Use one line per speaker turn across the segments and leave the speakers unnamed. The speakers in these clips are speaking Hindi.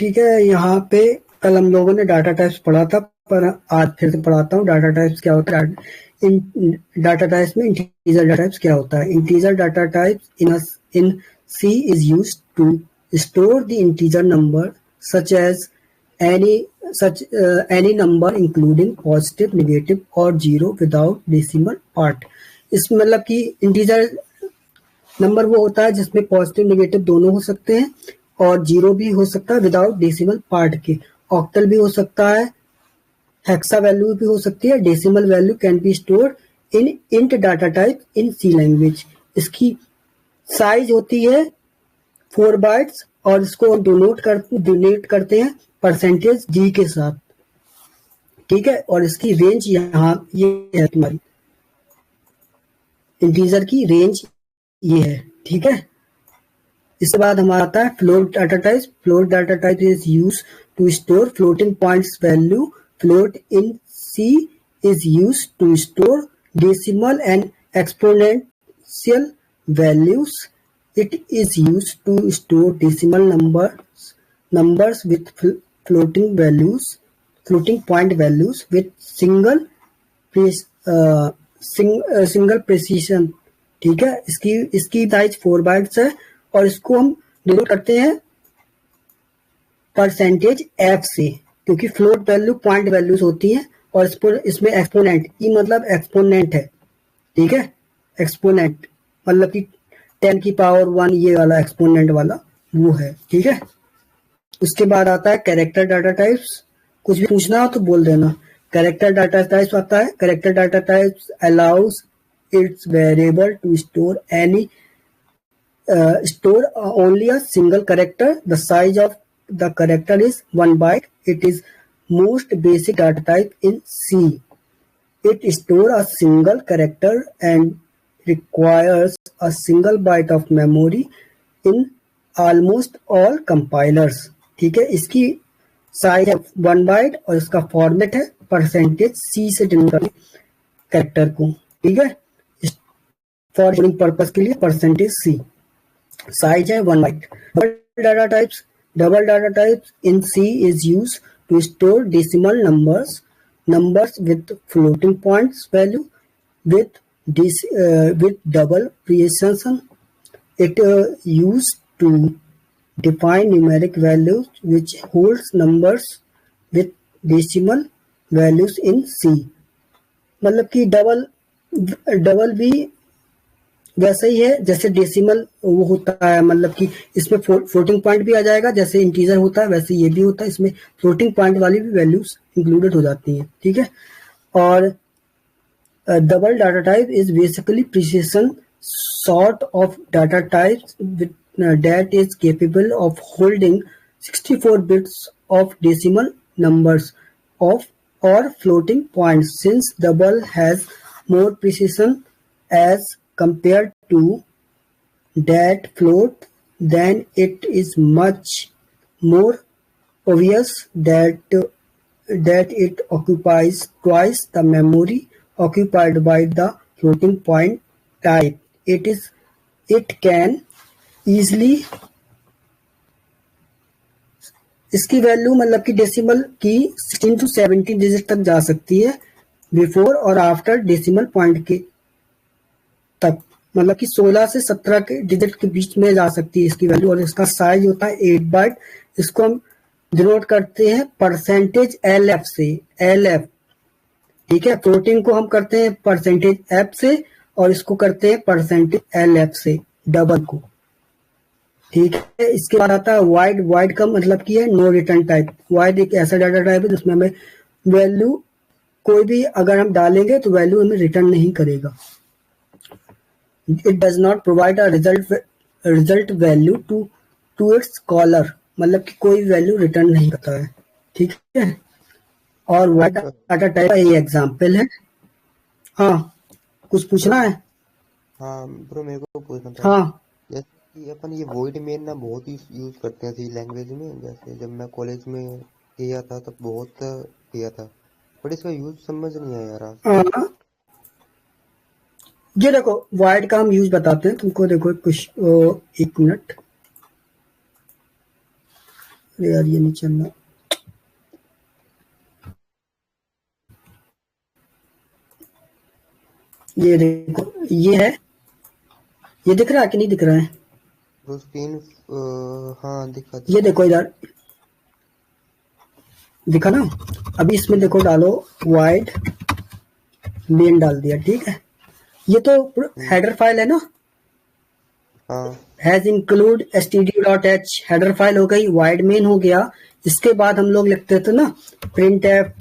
ठीक है, यहाँ पे कल हम लोगों ने डाटा टाइप्स पढ़ा था, पर आज फिर से पढ़ाता हूँ डाटा टाइप्स क्या होता है। इन डाटा टाइप्स में इंटीजर डाटा टाइप्स क्या होता है। Integer data types in C is used to store the integer number such as any number including positive, negative और जीरो without decimal part। इसमें मतलब कि इंटीजर नंबर वो होता है जिसमें पॉजिटिव नेगेटिव दोनों हो सकते हैं और जीरो भी हो सकता है विदाउट डेसिमल पार्ट के। ऑक्टल भी हो सकता है, हेक्सा वैल्यू भी हो सकती है। Decimal value can be stored in int data type in C language. इसकी साइज होती है 4 बाइट्स और इसको हम डिनोट करते हैं परसेंटेज जी के साथ। ठीक है, और इसकी रेंज यहाँ ये है, तुम्हारी इंटीजर की रेंज ये है। ठीक है, इसके बाद हमारा आता है float data type. Float data type is use to store floating points value. Float in C is use to store decimal and exponential values. It is used to store decimal numbers with floating point values with single precision। ठीक है, इसकी साइज 4 बाइट्स है और इसको हम डिनोट करते हैं परसेंटेज एफ से, क्योंकि फ्लोट वैल्यू पॉइंट वैल्यूज होती हैं और इसमें एक्सपोनेंट ई मतलब एक्सपोनेंट है। ठीक है, एक्सपोनेंट मतलब कि 10 की पावर 1 ये वाला एक्सपोनेंट वाला वो है। ठीक है, उसके बाद आता है कैरेक्टर डाटा टाइप्स। कुछ भी पूछना हो तो बोल देना। कैरेक्टर डाटा टाइप्स आता है। Character data types allows its variable to store only a single character. The size of the character is 1 byte. It is most basic data type in C. It store a single character and requires a single byte of memory in almost all compilers। ठीक है, इसकी साइज है 1 बाइट और इसका फॉर्मेट है परसेंटेज सी से डिनोट करते कैरेक्टर को। ठीक है, फॉर स्टोरिंग पर्पस के लिए परसेंटेज सी, साइज है 1 byte. Double data types in C is use to store decimal numbers with floating points value with double precision। It used to define numeric values which holds numbers with decimal values in C। मतलब कि डबल भी वैसे ही है जैसे डेसिमल वो होता है, मतलब कि इसमें फ्लोटिंग पॉइंट भी आ जाएगा, जैसे इंटीजर होता है वैसे ये भी होता है। इसमें फ्लोटिंग पॉइंट वाली भी वैल्यूज इंक्लूडेड हो जाती हैं। ठीक है, और double data type is basically precision sort of data types that is capable of holding 64 bits of decimal numbers or floating points। Since double has more precision as compared to that float, then it is much more obvious that it occupies twice the memory occupied by the floating point type। It can easily इसकी वैल्यू मतलब कि डेसिमल की 16 to 17 डिजिट तक जा सकती है बिफोर और आफ्टर डेसिमल पॉइंट के तक, मतलब कि 16 से 17 के डिजिट के बीच में जा सकती है इसकी वैल्यू। और इसका साइज होता है 8 बाइट। इसको हम डिनोट करते हैं परसेंटेज एल एफ से। एल एफ, ठीक है, फ्लोटिंग को हम करते हैं परसेंटेज एफ से और इसको करते हैं परसेंटेज एल एफ से, डबल को। ठीक है, इसके बाद आता है वाइड। वाइड का मतलब की है नो रिटर्न टाइप। वाइड एक ऐसा डाटा टाइप है जिसमें हमें वैल्यू कोई भी अगर हम डालेंगे तो वैल्यू हमें रिटर्न नहीं करेगा। It does not provide a result value to its caller, मतलब कि कोई वैल्यू रिटर्न नहीं करता है। ठीक है, और वाइड डाटा टाइप का ये एग्जांपल है। हाँ, कुछ पूछना है?
हाँ ब्रो, मेरे को पूछना था।
हाँ,
जैसे कि अपन ये वॉइड मेन ना बहुत ही यूज करते हैं सी लैंग्वेज में। जैसे जब मैं कॉलेज में किया था तब बहुत किया था, बट इसका यूज समझ नहीं आया यार।
हाँ, ये देखो वाइड का हम यूज बताते हैं तुमको। देखो कुछ एक मिनट, अरे यार ये नहीं चलना। ये देखो ये है, ये दिख रहा है कि नहीं दिख रहा है?
तो स्क्रीन हाँ दिखा
ये
दिखा।
देखो इधर दिखा ना। अभी इसमें देखो डालो वाइड मेन डाल दिया, ठीक है। ये तो हेडर फाइल है ना,
हाँ
has include std.h header file हो गई, वाइड मेन हो गया। इसके बाद हम लोग लिखते थे ना प्रिंट एफ,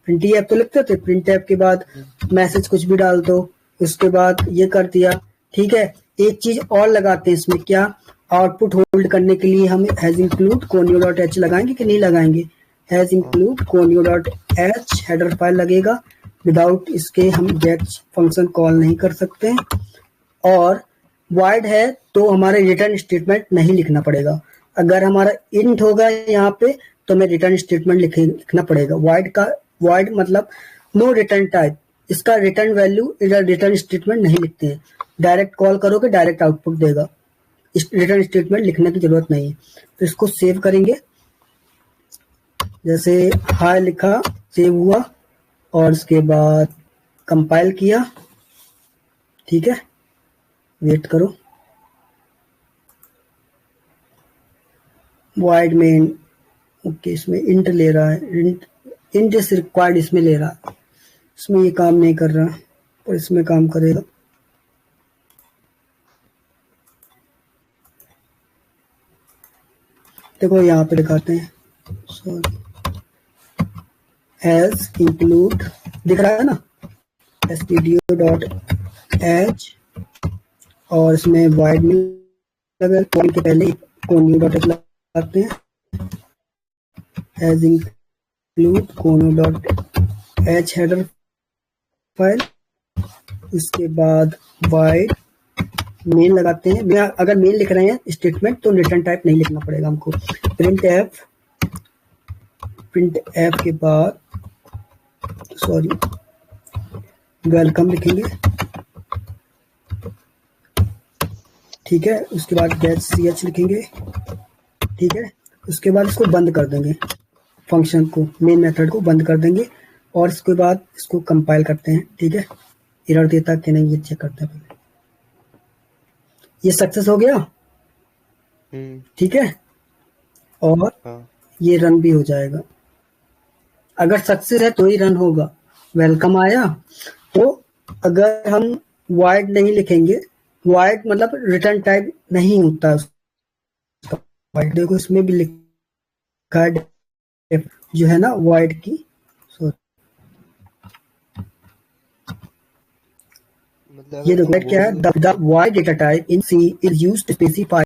प्रिंट एफ तो लिखते थे, प्रिंट एफ के बाद मैसेज कुछ भी डाल दो, उसके बाद ये कर दिया, ठीक है। एक चीज और लगाते हैं इसमें, क्या, आउटपुट होल्ड करने के लिए हम हैज इंक्लूड conio.h लगाएंगे कि नहीं लगाएंगे? Has include conio.h header file लगेगा, विदाउट इसके हम गेट फंक्शन कॉल नहीं कर सकते हैं। और वाइड है तो हमारे रिटर्न स्टेटमेंट नहीं लिखना पड़ेगा। अगर हमारा इंट होगा यहाँ पे तो हमें रिटर्न स्टेटमेंट लिखना पड़ेगा। वाइड मतलब नो रिटर्न टाइप, इसका रिटर्न वैल्यू रिटर्न स्टेटमेंट नहीं लिखते हैं। डायरेक्ट कॉल करोगे डायरेक्ट आउटपुट देगा, रिटर्न स्टेटमेंट लिखने की जरूरत नहीं है। तो इसको सेव करेंगे, जैसे हाय लिखा, सेव हुआ और उसके बाद कंपाइल किया, ठीक है। वेट करो, वाइड मेन, ओके इसमें इंट ले रहा है, इंट इज रिक्वायर्ड इसमें ले रहा है, इसमें ये काम नहीं कर रहा पर इसमें काम करेगा। देखो यहाँ पे दिखाते हैं, सॉरी, हैज इंक्लूड दिख रहा है ना, stdio.h और इसमें वाइड में अगर पॉइंट के पहले conio.h लगाते हैं, has include conio.h header file, इसके बाद वाइड मेन लगाते हैं। अगर मेन लिख रहे हैं स्टेटमेंट तो रिटर्न टाइप नहीं लिखना पड़ेगा हमको। प्रिंट एफ के बाद सॉरी वेलकम लिखेंगे, ठीक है। उसके बाद गेट ch लिखेंगे, ठीक है। उसके बाद इसको बंद कर देंगे, फंक्शन को, मेन मेथड को बंद कर देंगे और इसके बाद इसको कंपाइल करते हैं, ठीक है। एरर देता कि नहीं ये चेक करते हैं पहले। ये सक्सेस हो गया, ठीक है। और
हाँ
ये रन भी हो जाएगा। अगर सक्सेस है तो ही रन होगा। वेलकम आया तो अगर हम वाइड नहीं लिखेंगे, वाइड मतलब रिटर्न टाइप नहीं होता उसका। वाइड देखो इसमें भी लिखा है जो है ना वाइड की,
मतलब
ये
अगर
देखो क्या है, the void data type in C is used to specify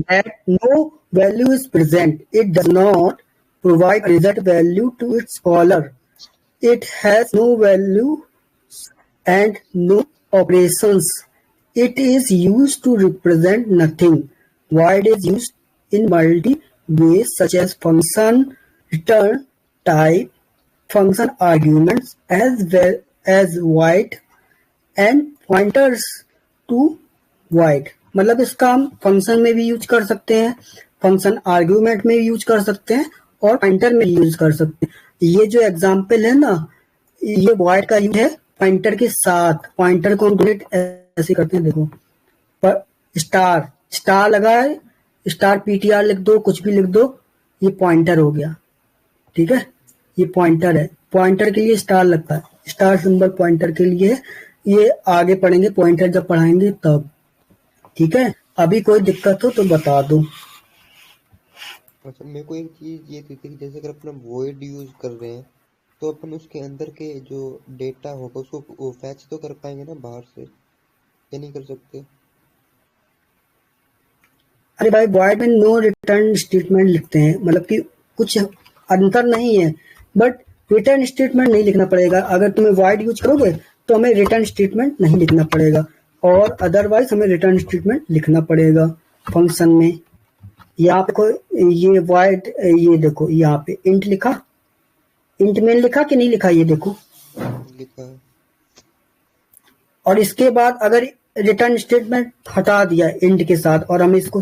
that no value is present. It does not provide a result value to its caller. It has no value and no operations. It is used to represent nothing. Void is used in multi ways such as function return type, function arguments as well as void and pointers to void. मतलब इसका हम फंक्शन में भी यूज कर सकते हैं, फंक्शन आर्ग्यूमेंट में भी यूज कर सकते हैं और पॉइंटर में यूज कर सकते हैं। ये जो एग्जांपल है ना, ये वाइड का यूज है पॉइंटर के साथ। पॉइंटर को हम ऐसे करते हैं, देखो पर स्टार लगाए, स्टार ptr लिख दो, कुछ भी लिख दो, ये पॉइंटर हो गया, ठीक है। ये पॉइंटर है, पॉइंटर के लिए स्टार लगता है, स्टार सिंबल पॉइंटर के लिए। ये आगे पढ़ेंगे पॉइंटर जब पढ़ाएंगे तब, ठीक है। अभी कोई दिक्कत हो तो बता दो।
अच्छा, मेरे को एक चीज ये थी कि जैसे अगर अपना वॉइड यूज कर रहे हैं तो अपन उसके अंदर के जो डेटा होगा उसको वो फैच तो कर पाएंगे ना बाहर से, या नहीं कर सकते?
अरे भाई वॉइड में नो रिटर्न स्टेटमेंट लिखते हैं, मतलब कि कुछ अंतर नहीं है, बट रिटर्न स्टेटमेंट नहीं लिखना पड़ेगा। अगर तुम्हें वॉइड यूज करोगे तो हमें रिटर्न स्टेटमेंट नहीं लिखना पड़ेगा, और अदरवाइज हमें रिटर्न स्टेटमेंट लिखना पड़ेगा फंक्शन में। यहाँ पे कोई ये वॉइड, ये देखो यहाँ पे इंट लिखा, इंट में लिखा कि नहीं लिखा, ये देखो
लिखा है।
और इसके बाद अगर रिटर्न स्टेटमेंट हटा दिया इंट के साथ और हम इसको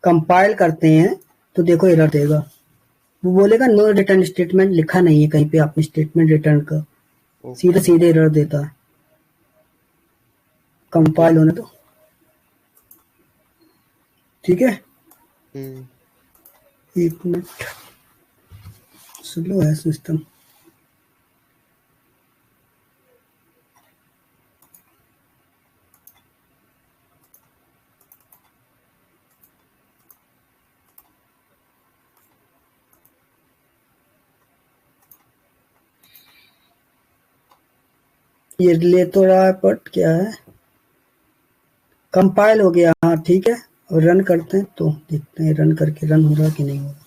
कंपाइल करते हैं तो देखो एरर देगा, वो बोलेगा नो रिटर्न स्टेटमेंट, लिखा नहीं है कहीं पे आपने स्टेटमेंट रिटर्न का, सीधे सीधे एरर देता है। कंपाइल होने दो, ठीक है। एक मिनट, स्लो है सिस्टम। ये ले तो रहा है बट क्या है, कंपाइल हो गया, हाँ ठीक है। और रन करते हैं तो देखते हैं रन करके रन हो रहा कि नहीं हो रहा।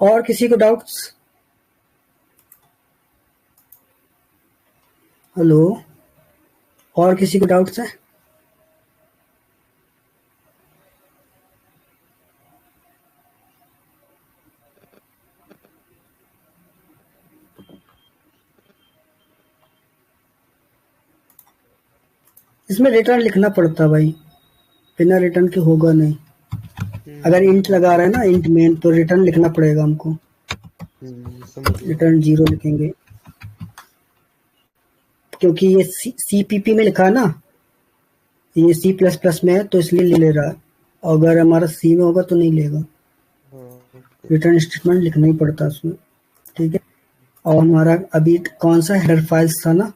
और किसी को डाउट्स? हेलो, और किसी को डाउट्स है? इसमें रिटर्न लिखना पड़ता भाई, बिना रिटर्न के होगा नहीं। अगर इंट लगा रहे हैं ना, इंट मेन, तो रिटर्न लिखना पड़ेगा हमको। रिटर्न 0 लिखेंगे क्योंकि ये CPP में लिखा है ना, ये C++ में है तो इसलिए ले रहा है। अगर हमारा C में होगा तो नहीं लेगा। रिटर्न स्टेटमेंट लिखना ही पड़ता है उसमें, ठीक है। और हमारा अभी कौन सा हेडर फाइल्स था ना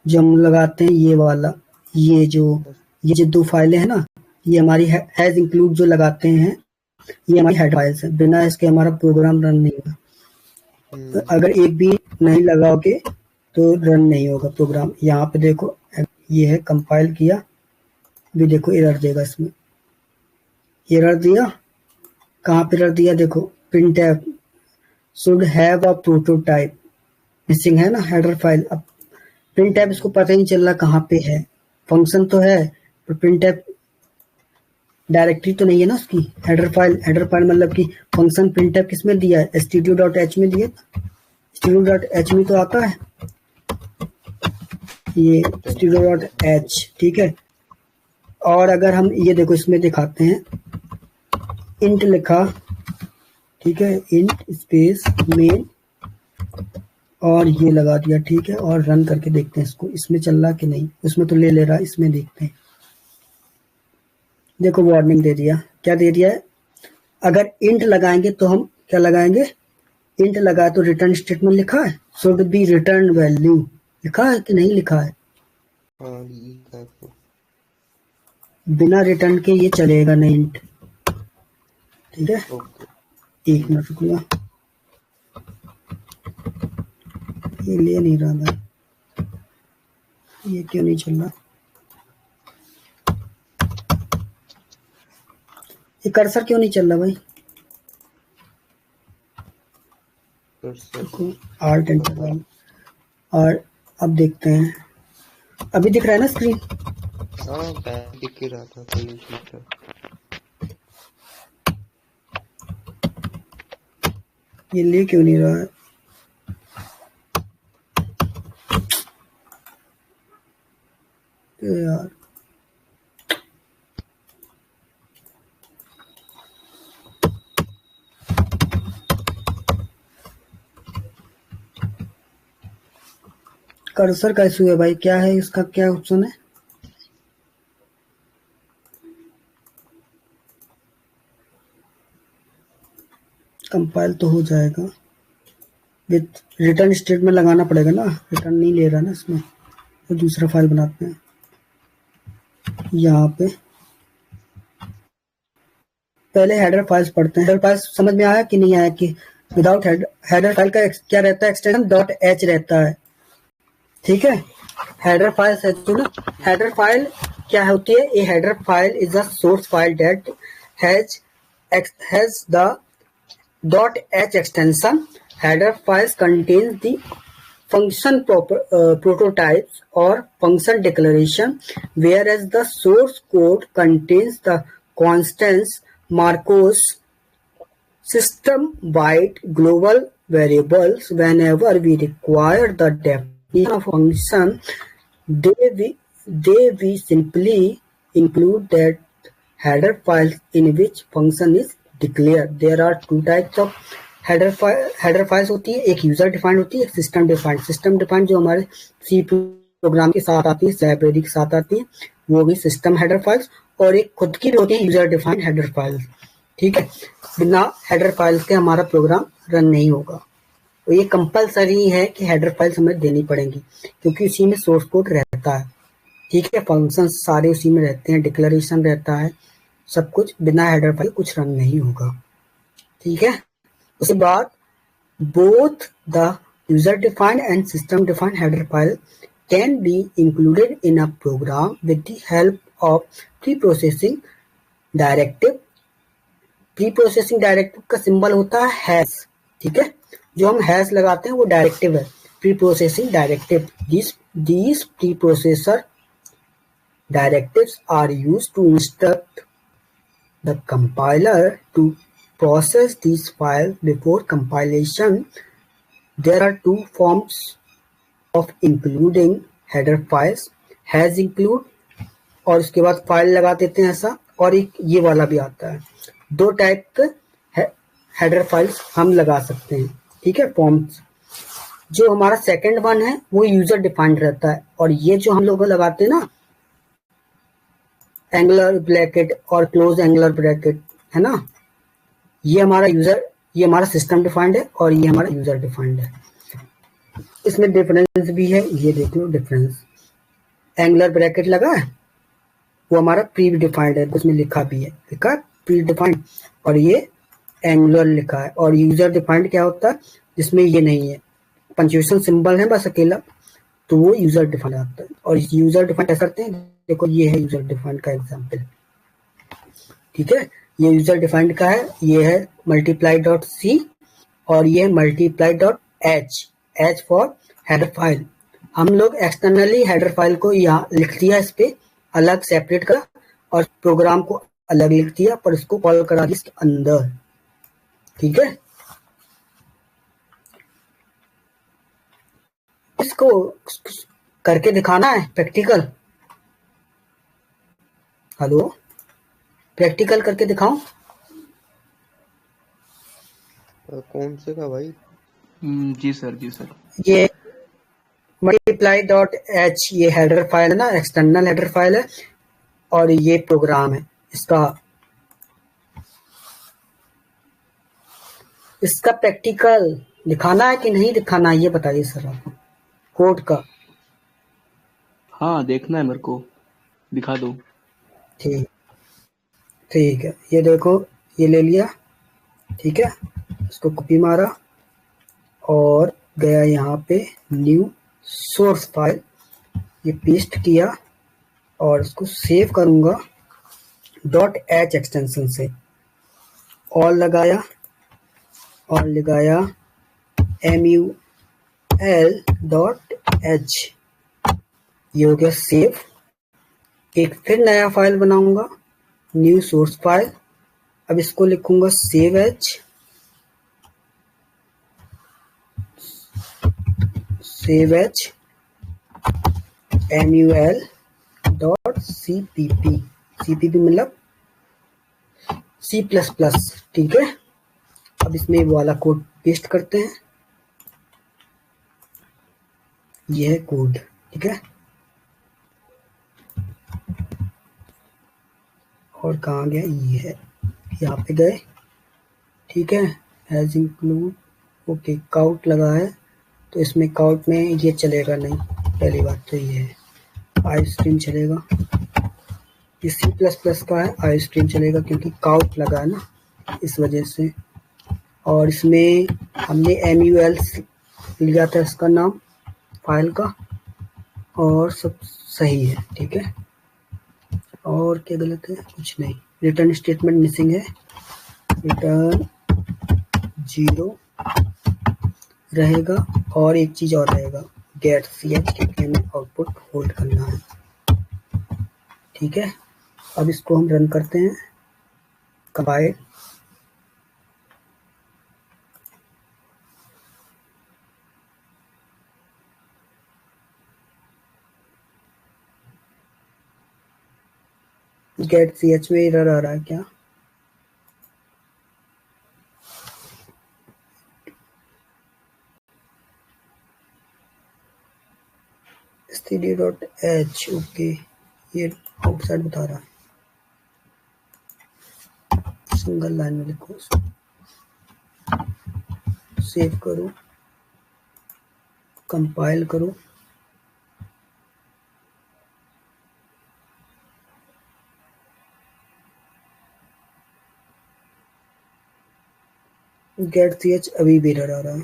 जो हम लगाते हैं, ये वाला, ये जो 2 फाइलें हैं ना, ये हमारी हैज इंक्लूड जो लगाते हैं, ये हमारी हेडर फाइल्स है। बिना इसके हमारा प्रोग्राम रन नहीं होगा। अगर एक भी नहीं लगाओगे तो रन नहीं होगा प्रोग्राम। यहाँ पे देखो, ये है कंपाइल किया भी, देखो एरर देगा इसमें। एरर दिया, कहाँ पे एरर दिया देखो, printf should have a prototype missing है ना हेडर फाइल। अब printf इसको पता ही नहीं चल रहा कहाँ पे है। फंक्शन तो है पर printf डायरेक्टरी तो नहीं है ना उसकी। हेडर फाइल मतलब कि फंक्शन printf किस में दिया है, stdio.h में दिया। stdio.h में तो आता है ये stdio.h, ठीक है। और अगर हम ये देखो इसमें दिखाते हैं, इंट लिखा, ठीक है, इंट स्पेस मेन, और ये लगा दिया, ठीक है। और रन करके देखते हैं इसको, इसमें चल रहा कि नहीं। उसमें तो ले रहा, इसमें देखते हैं। देखो वार्निंग दे दिया, क्या दे दिया है, अगर इंट लगाएंगे तो हम क्या लगाएंगे, इंट लगा तो रिटर्न स्टेटमेंट लिखा है, शुड बी रिटर्न वैल्यू लिखा है कि नहीं लिखा है। बिना रिटर्न के ये चलेगा नहीं इंट, ठीक है। एक मिनट रुकूंगा, ये ले नहीं रहा मैं, ये क्यों नहीं चल रहा। ये कर्सर क्यों नहीं चल रहा भाई। आर्ट एंटर, और अब देखते हैं, अभी दिख रहा है ना स्क्रीन।
हाँ दिख ही रहा था, कोई इशू था।
ये ले क्यों नहीं रहा है यार। कर्सर का इशू है भाई, क्या है इसका, क्या ऑप्शन है। कंपाइल तो हो जाएगा, विथ रिटर्न स्टेटमेंट लगाना पड़ेगा ना। रिटर्न नहीं ले रहा ना इसमें, तो दूसरा फाइल बनाते हैं। यहाँ पे पहले हेडर फाइल्स पढ़ते हैं। हेडर फाइल्स समझ में आया कि नहीं आया, कि विदाउट हेडर फाइल का क्या रहता है, एक्सटेंशन .h रहता है, ठीक है। हेडर फाइल है तो ना, हेडर फाइल क्या होती है, a header file is a source file that has the .h extension. Header files contains the function prototypes or function declaration, whereas the source code contains the constants, Marcos system wide global variables. Whenever we require the of function, they we simply include that header files in which function is declared. There are two types of header files होती है, एक यूजर डिफाइंड होती है, एक सिस्टम डिफाइंड। सिस्टम डिफाइंड जो हमारे सी प्रोग्राम के साथ आती है, लाइब्रेरी के साथ आती है, वो भी सिस्टम हेडर फाइल्स, और एक खुद की भी होती है यूजर डिफाइंड हेडर फाइल्स। ठीक है, बिना हेडर फाइल्स के हमारा प्रोग्राम रन नहीं होगा। तो ये कंपलसरी है कि हेडर फाइल्स हमें देनी पड़ेंगी, क्योंकि उसी में सोर्स कोड रहता है। ठीक है, फंक्शन सारे उसी में रहते हैं, डिक्लेरेशन रहता है, सब कुछ। बिना हेडर फाइल कुछ रन नहीं होगा। ठीक है, उसके बाद both the user defined and system defined header file can be included in a program with the help of preprocessing directive। Preprocessing directive का सिंबल होता है हैश। ठीक है, जो हम हैश लगाते हैं वो डायरेक्टिव है, preprocessing directive. these preprocessor directives are used to instruct the compiler to process these files before compilation। There are two forms of including header files, has include और उसके बाद फाइल लगा देते हैं ऐसा, और एक ये वाला भी आता है। दो टाइप के हेडर फाइल्स हम लगा सकते हैं। ठीक है, फॉर्म्स। जो हमारा सेकंड वन है वो यूजर डिफाइंड रहता है, और ये जो हम लोग लगाते हैं ना, एंगुलर ब्रैकेट और क्लोज एंगुलर ब्रैकेट, है ना, ये हमारा सिस्टम डिफाइंड है, और ये हमारा यूजर डिफाइंड है। इसमें डिफरेंस भी है, ये देख लो डिफरेंस। एंगुलर ब्रैकेट लगा है वो हमारा प्री डिफाइंड है, उसमें लिखा भी है, लिखा प्री डिफाइंड, और ये एंगुलर लिखा है। और यूजर डिफाइंड क्या होता है, जिसमें ये नहीं है, पंक्चुएशन सिंबल है बस अकेला, तो वो यूजर डिफाइंड आता है। और यूजर डिफाइंड कैसे करते हैं, देखो ये है यूजर डिफाइंड का एग्जाम्पल। ठीक है, ये यूजर डिफाइंड का है, ये है मल्टीप्लाई डॉट सी, और ये multiply dot H, H for header file. हम लोग एक्सटर्नली हेडर फाइल को यहाँ लिख दिया, इस पे अलग सेपरेट करा, और प्रोग्राम को अलग लिख दिया, पर इसको कॉल करा दिया इसके अंदर। ठीक है, इसको करके दिखाना है प्रैक्टिकल। हेलो, प्रैक्टिकल करके दिखाऊं?
कौन से का भाई?
जी सर, जी सर।
ये मल्टीप्लाई डॉट एच ये हेडर फाइल है ना, एक्सटर्नल हेडर फाइल है, और ये प्रोग्राम है इसका प्रैक्टिकल दिखाना है कि नहीं दिखाना है, ये बताइए सर आपको, कोड का।
हाँ, देखना है मेरे को, दिखा दो।
ठीक ठीक है, ये देखो, ये ले लिया। ठीक है, इसको कॉपी मारा और गया यहाँ पे न्यू सोर्स फाइल, ये पेस्ट किया, और इसको सेव करूंगा डॉट एच एक्सटेंशन से। और लगाया और लगाया mul.h, ये हो गया सेव। एक फिर नया फाइल बनाऊंगा, न्यू सोर्स फाइल। अब इसको लिखूंगा सेव एच, mul.cpp, cpp मतलब C++। ठीक है, अब इसमें वो वाला कोड पेस्ट करते हैं, ये है कोड। ठीक है, और कहाँ गया, ये है, यहाँ पे गए। ठीक है, एज इंक्लूड, ओके, काउट लगा है, तो इसमें काउट में ये चलेगा नहीं, पहली बात तो ये है। आई स्ट्रीम चलेगा, ये C++ का है, आई स्ट्रीम चलेगा क्योंकि काउट लगा है ना, इस वजह से। और इसमें हमने mul लिया था इसका नाम फाइल का, और सब सही है। ठीक है, और क्या गलत है, कुछ नहीं। रिटर्न स्टेटमेंट मिसिंग है, रिटर्न 0 रहेगा, और एक चीज और रहेगा, गेट ch, क्योंकि हमें आउटपुट होल्ड करना है। ठीक है, अब इसको हम रन करते हैं, कंपाइल। गेट सी एच में एरर आ रहा है क्या? std.h ओके, ये आउटसाइड बता रहा है। सिंगल लाइन में लिखो, सेव करो, कंपाइल करो, गेट सी एच अभी भी एरर आ रहा है।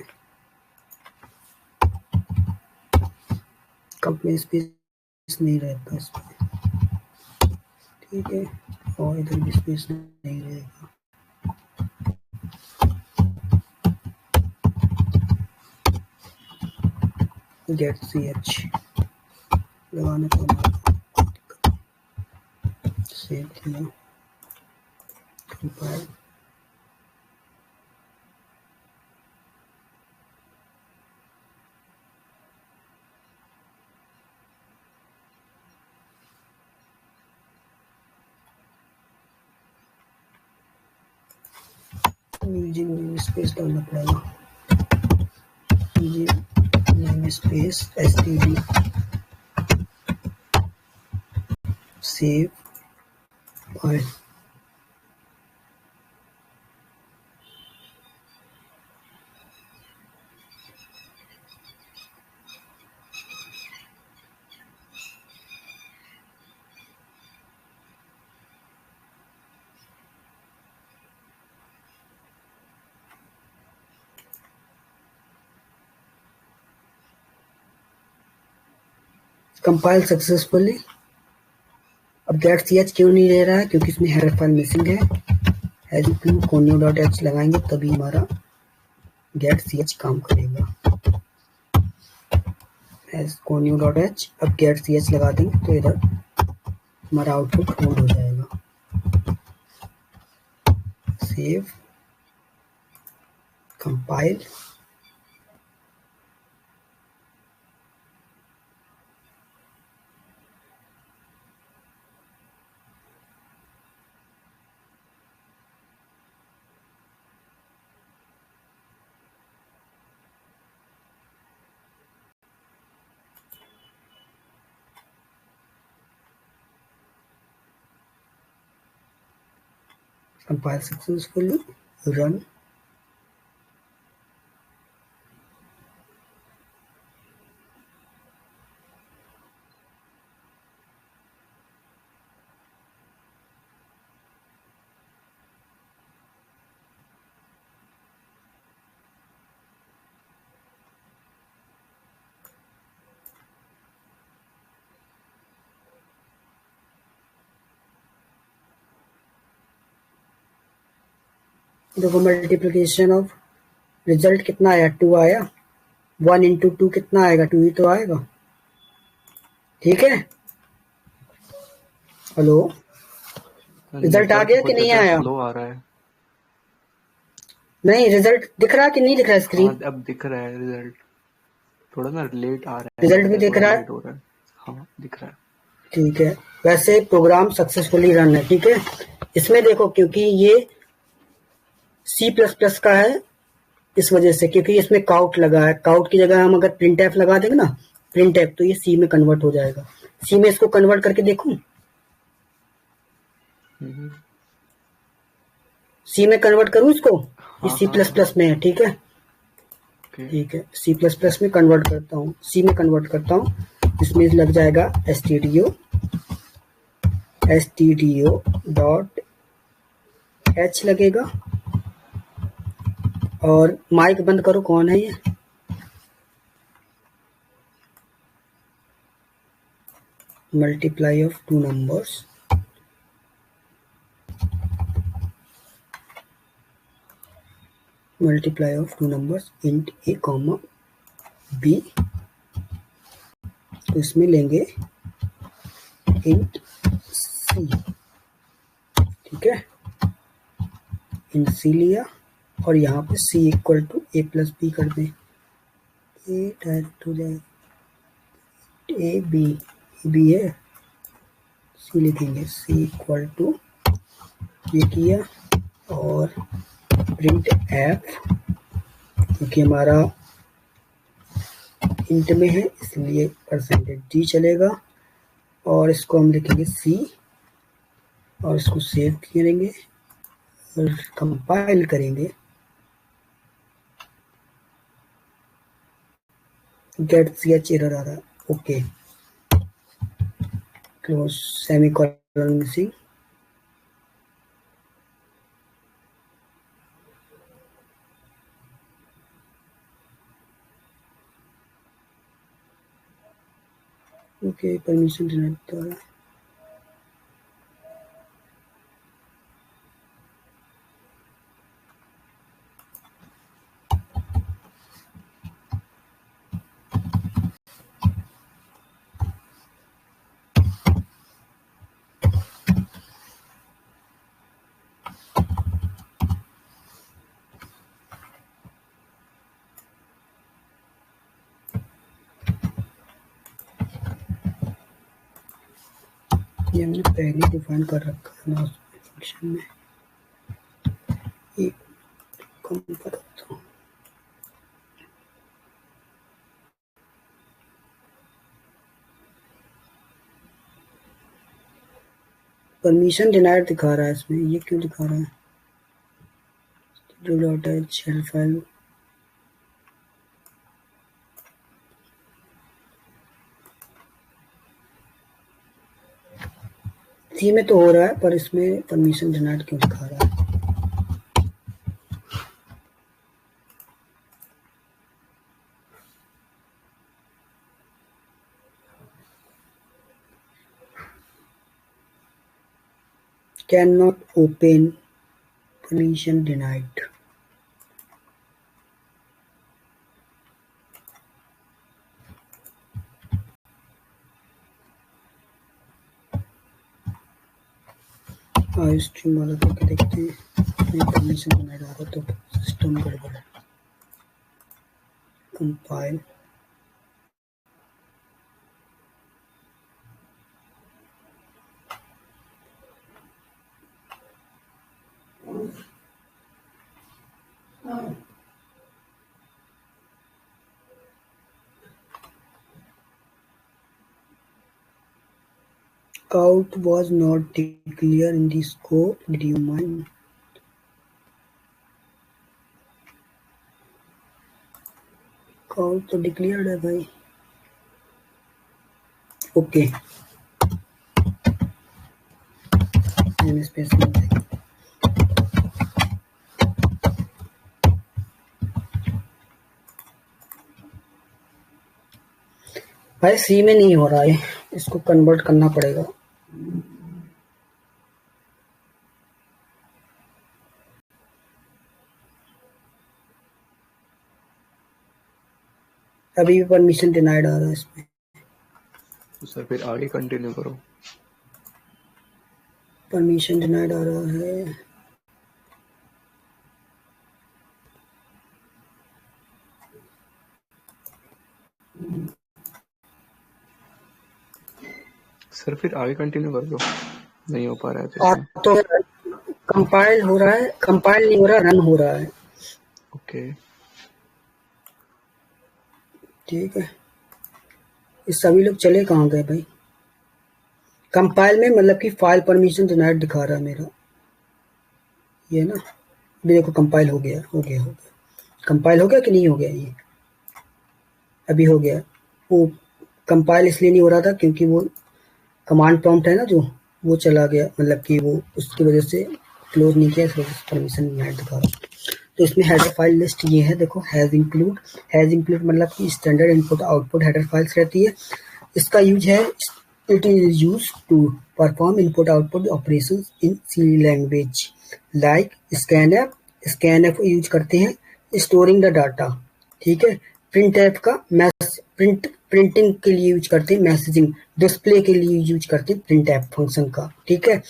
कंपनी स्पेस नहीं रहता इसमें, ठीक है, और इधर भी स्पेस नहीं रहेगा। गेट सी एच लगाने को सेव किया, कंपाइल, नेम स्पेस डालना पड़ेगा, name space std, save file. Compile successfully. अब गेट सी एच क्यों नहीं ले रहा है? क्योंकि इसमें हेडर फाइल मिसिंग है। conio.h लगाएंगे तभी हमारा गेट सी एच काम करेगा। conio.h, अब गेट सी एच लगा देंगे तो इधर हमारा आउटपुट होल्ड हो जाएगा। Save, compile, compile successfully, run। देखो मल्टीप्लिकेशन ऑफ रिजल्ट कितना आया, 2 आया। 1 इंटू 2 कितना आएगा? 2 ही तो आएगा, ठीक है। हेलो, रिजल्ट आ गया कि नहीं आया?
स्लो आ रहा है।
नहीं, रिजल्ट दिख रहा कि नहीं दिख रहा स्क्रीन?
हाँ, अब दिख रहा है रिजल्ट, थोड़ा ना लेट आ रहा है।
रिजल्ट भी दिख रहा है?
लेट हो रहा है, हाँ दिख रहा है।
ठीक है, वैसे प्रोग्राम सक्सेसफुली रन है, ठीक है। इसमें देखो, क्योंकि ये C++ का है, इस वजह से, क्योंकि इसमें काउट लगा है। काउट की जगह हम अगर प्रिंट एफ लगा देंगे ना, प्रिंट एफ, तो ये सी में कन्वर्ट हो जाएगा। सी में इसको कन्वर्ट करके देखूं, सी में कन्वर्ट करूं इसको? ये C++ में है, ठीक है, ठीक है। C++ में कन्वर्ट करता हूँ, सी में कन्वर्ट करता हूँ। इसमें लग जाएगा stdio.h लगेगा। और माइक बंद करो, कौन है ये? Multiply of two numbers, multiply of two numbers int a comma b, तो इसमें लेंगे int c, ठीक है। int c लिया और यहाँ पे c equal to a plus b कर दें, a डायरेक्ट हो जाए, a b है, सी लिखेंगे, सी इक्वल टू ये किया और प्रिंट एफ, क्योंकि हमारा इंट में है इसलिए परसेंटेज डी चलेगा, और इसको हम लिखेंगे सी और इसको सेव करेंगे और कंपाइल करेंगे। गेट ch एरर आ रहा है, okay, close semicolon missing. Okay, permission denied तो है। ये हमने पहले डिफाइन कर रखा है ना फंक्शन में। एक कम करता हूँ, परमिशन डिनाइड दिखा रहा है इसमें, ये क्यों दिखा रहा है? शेल फाइल सी में तो हो रहा है, पर इसमें परमिशन डिनाइड क्यों दिखा रहा है? Can not open, permission denied. Stream वाला करके देखते हैं, परमिशन डिनाइड आ रहा तो सिस्टम गड़बड़ है। Compile, out was not declared in the scope, did you mind? out तो डिक्लेयर्ड है भाई, ओके, स्पेस में भाई सी में नहीं हो रहा है, इसको कन्वर्ट करना पड़ेगा। अभी भी परमिशन डिनाइड आ रहा है इसमें।
तो सर फिर आगे कंटिन्यू करो।
परमिशन डिनाइड आ रहा है,
सर फिर आगे कंटिन्यू कर लो, नहीं हो पा रहा है
और तो कंपाइल हो रहा है, कंपाइल नहीं हो रहा, रन हो रहा है।
ओके
ठीक है, ये सभी लोग चले कहाँ गए भाई? कंपाइल में मतलब कि फाइल परमिशन डिनाइड दिखा रहा है मेरा, ये ना, अभी देखो कंपाइल हो गया, हो गया, हो गया। कंपाइल हो गया कि नहीं हो गया? ये अभी हो गया। वो कंपाइल इसलिए नहीं हो रहा था क्योंकि वो कमांड प्रॉम्प्ट है ना जो, वो चला गया, मतलब कि वो उसकी वजह से क्लोज नहीं किया, इस वजह से परमिशन डिनाइड दिखा रहा। तो इसमें हेडर फाइल लिस्ट ये है, देखो, हैज इंक्लूड मतलब कि standard input output header files रहती है। इसका यूज है, it is use to perform input output operation in C language like scanf use करते हैं स्टोरिंग द डाटा, ठीक है। प्रिंटएफ का प्रिंटिंग के लिए यूज करते हैं, मैसेजिंग डिस्प्ले के लिए यूज करते हैं प्रिंटएफ फंक्शन का, ठीक है।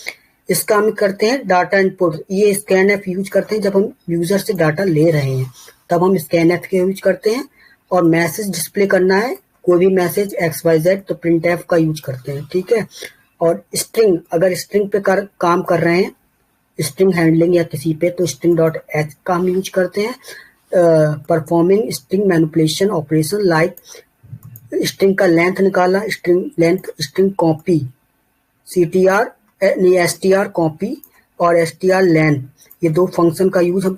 इसका हम करते हैं डाटा इनपुट, ये स्कैनएफ यूज करते हैं जब हम यूजर से डाटा ले रहे हैं, तब हम स्कैनएफ के यूज करते हैं। और मैसेज डिस्प्ले करना है, कोई भी मैसेज XYZ, तो प्रिंटएफ का यूज करते हैं, ठीक है। और स्ट्रिंग, अगर स्ट्रिंग पे काम कर रहे हैं, स्ट्रिंग हैंडलिंग या किसी पे, तो स्ट्रिंग डॉट एच का हम यूज करते हैं। Performing string manipulation operation like string का लेंथ निकालना, string length, string copy, CTR नहीं STR कॉपी और STR लेंथ, ये दो फंक्शन का यूज हम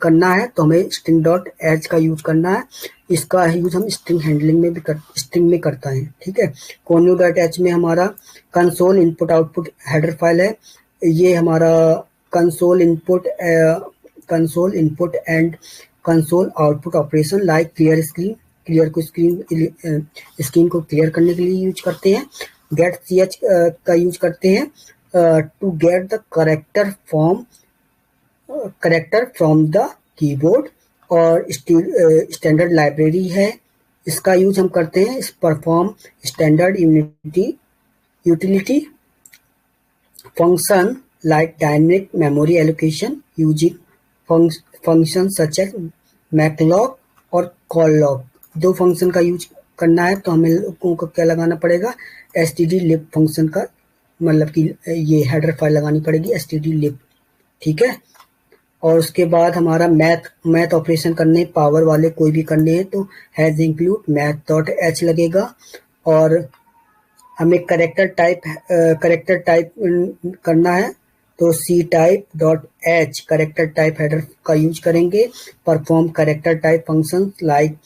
करना है, तो हमें स्ट्रिंग डॉट एच का यूज करना है। इसका यूज हम स्ट्रिंग हैंडलिंग में भी स्ट्रिंग में करता है। ठीक है। connew डॉट एच में हमारा console input output header file है। ये हमारा console input and console output operation like clear screen, clear को स्क्रीन को क्लियर करने के लिए यूज करते हैं। गेट ch का यूज करते हैं to get the character from the keyboard. और स्टैंडर्ड लाइब्रेरी है, इसका यूज हम करते हैं perform standard utility function like dynamic memory allocation using function such as malloc और कॉललॉग। दो फंक्शन का यूज करना है, तो हमें लोगों को क्या लगाना पड़ेगा, stdlib फंक्शन का, मतलब कि ये हेडर फाइल लगानी पड़ेगी stdlib। ठीक है। और उसके बाद हमारा मैथ ऑपरेशन करने, पावर वाले कोई भी करने हैं, तो hash include math dot h लगेगा। और हमें करेक्टर टाइप करना है, तो C type dot h character type header का यूज करेंगे। Perform character type function like